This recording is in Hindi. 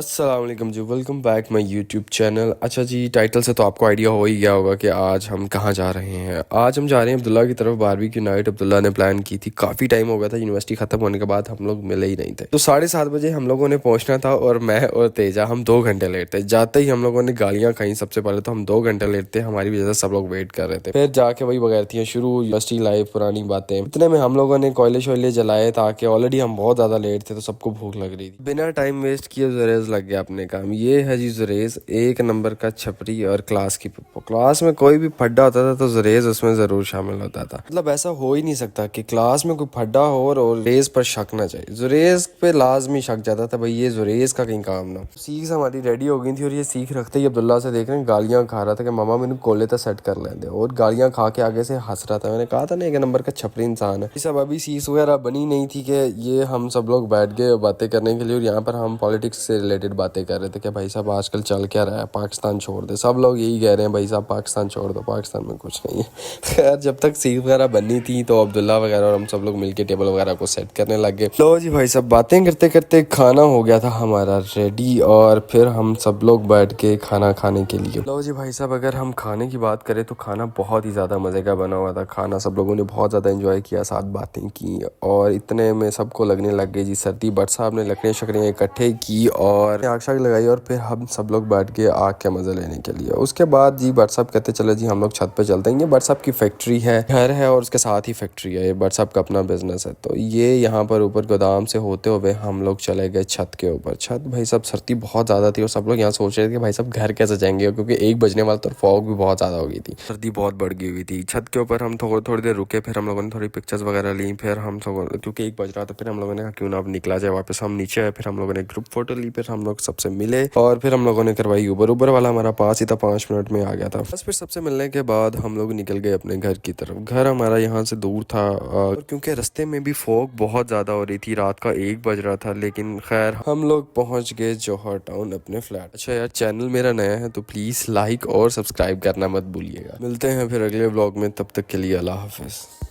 अस्सलाम वालेकुम जी, welcome back my YouTube channel. अच्छा जी, टाइटल से तो आपको आइडिया हो ही गया होगा कि आज हम कहाँ जा रहे हैं। आज हम जा रहे हैं अब्दुल्ला की तरफ। 12वीं की नाइट अब्दुल्ला ने प्लान की थी, काफ़ी टाइम हो गया था, यूनिवर्सिटी ख़त्म होने के बाद हम लोग मिले ही नहीं थे। तो 7:30 बजे हम लोगों ने पहुंचना था और मैं और तेजा हम 2 घंटे लेट थे। जाते ही हम लोगों ने गालियाँ खाई। सबसे पहले तो हम 2 घंटे लेट थे, हमारी वजह से सब लोग वेट कर रहे थे। फिर जाके वही बगैरतियाँ शुरू, यूनिवर्सिटी लाइफ, पुरानी बातें। इतने में हम लोगों ने कोयले शोयले जलाए ताकि ऑलरेडी हम बहुत ज़्यादा लेट थे तो सबको भूख लग रही थी। बिना टाइम वेस्ट किए जुरेज लग गया अपने काम। ये है जी जुरेज, एक नंबर का छपरी और क्लास की पप्पो। क्लास में कोई भी फड्डा होता था तो जुरेज उसमें जरूर शामिल होता था। मतलब ऐसा हो ही नहीं सकता कि क्लास में कोई फड्डा हो और जुरेज पर शक ना जाए। जुरेज पे लाजमी शक जाता था, भाई ये जुरेज का कहीं काम ना। सीख हमारी रेडी हो गई थी और ये सीख रखते ही अब्दुल्ला से देख रहे हैं गालियां खा रहा था कि मामा मैंने कोले तक सेट कर लेंगे, और गालियां खा के आगे से हंस रहा था। मैंने कहा था ना एक नंबर का छपरी इंसान है। ये सब अभी सीख वगैरह बनी नहीं थी कि ये हम सब लोग बैठ गए बातें करने के लिए, और यहाँ पर हम पॉलिटिक्स से रिलेटेड बातें कर रहे थे कि भाई साहब आजकल चल क्या रहा है, पाकिस्तान छोड़ दे। सब लोग यही कह रहे हैं भाई साहब पाकिस्तान छोड़ दो, पाकिस्तान में कुछ नहीं है। खैर जब तक सीख वगैरह बननी थी तो अब्दुल्ला वगैरह और हम सब लोग मिलके टेबल वगैरह को सेट करने लग गए। लो जी भाई साहब, बातें करते करते खाना हो गया था हमारा रेडी, और फिर हम सब लोग बैठ के खाना खाने के लिए। लो जी भाई साहब, अगर हम खाने की बात करें तो खाना बहुत ही ज़्यादा मज़े का बना हुआ था। खाना सब लोगों ने बहुत ज़्यादा एंजॉय किया, साथ बातें की, और इतने में सबको लगने लग गई जी सर्दी। बट साहब ने लकड़ियाँ शकड़ियाँ इकट्ठे की और आग शाग लगाई, और फिर हम सब लोग बैठ गए आग के मज़े लेने के लिए। उसके बाद जी बट साहब कहते चले जी हम लोग छत पे चलते हैं। ये बट साहब की फैक्ट्री है, घर है और उसके साथ ही फैक्ट्री है। ये बट साहब का अपना बिजनेस है। तो ये यहाँ पर ऊपर गोदाम से होते हुए हम लोग चले गए छत के ऊपर। छत भाई साहब सर्दी बहुत ज़्यादा थी और सब लोग यहाँ सोच रहे थे कि भाई साहब घर कैसे जाएंगे, क्योंकि 1 बजने वाला तो फॉग भी बहुत ज़्यादा हो गई थी, सर्दी बहुत बढ़ गई हुई थी। छत के ऊपर हम थोड़ी देर रुके, फिर हम लोगों ने थोड़ी पिक्चर्स वगैरह ली। फिर हम सब, क्योंकि 1 बज रहा था, फिर हम लोगों ने कहा क्यों ना अब निकला जाए वापस। हम नीचे आए, फिर हम लोगों ने ग्रुप फोटो ली, फिर हम लोग सबसे मिले, और फिर हम लोगों ने करवाई ऊबर। ऊबर वाला हमारा पास ही था, 5 मिनट में आ गया था बस। फिर सबसे मिलने के बाद हम लोग निकल गए अपने घर की तरफ। घर हमारा यहाँ से दूर था, और क्योंकि रास्ते में भी फॉग बहुत ज़्यादा हो रही थी, रात का 1 बज रहा था। लेकिन खैर हम लोग पहुँच गए जौहर टाउन अपने फ्लैट। अच्छा यार, चैनल मेरा नया है तो प्लीज़ लाइक और सब्सक्राइब करना मत भूलिएगा। मिलते हैं फिर अगले व्लॉग में, तब तक के लिए अल्लाह हाफिज़।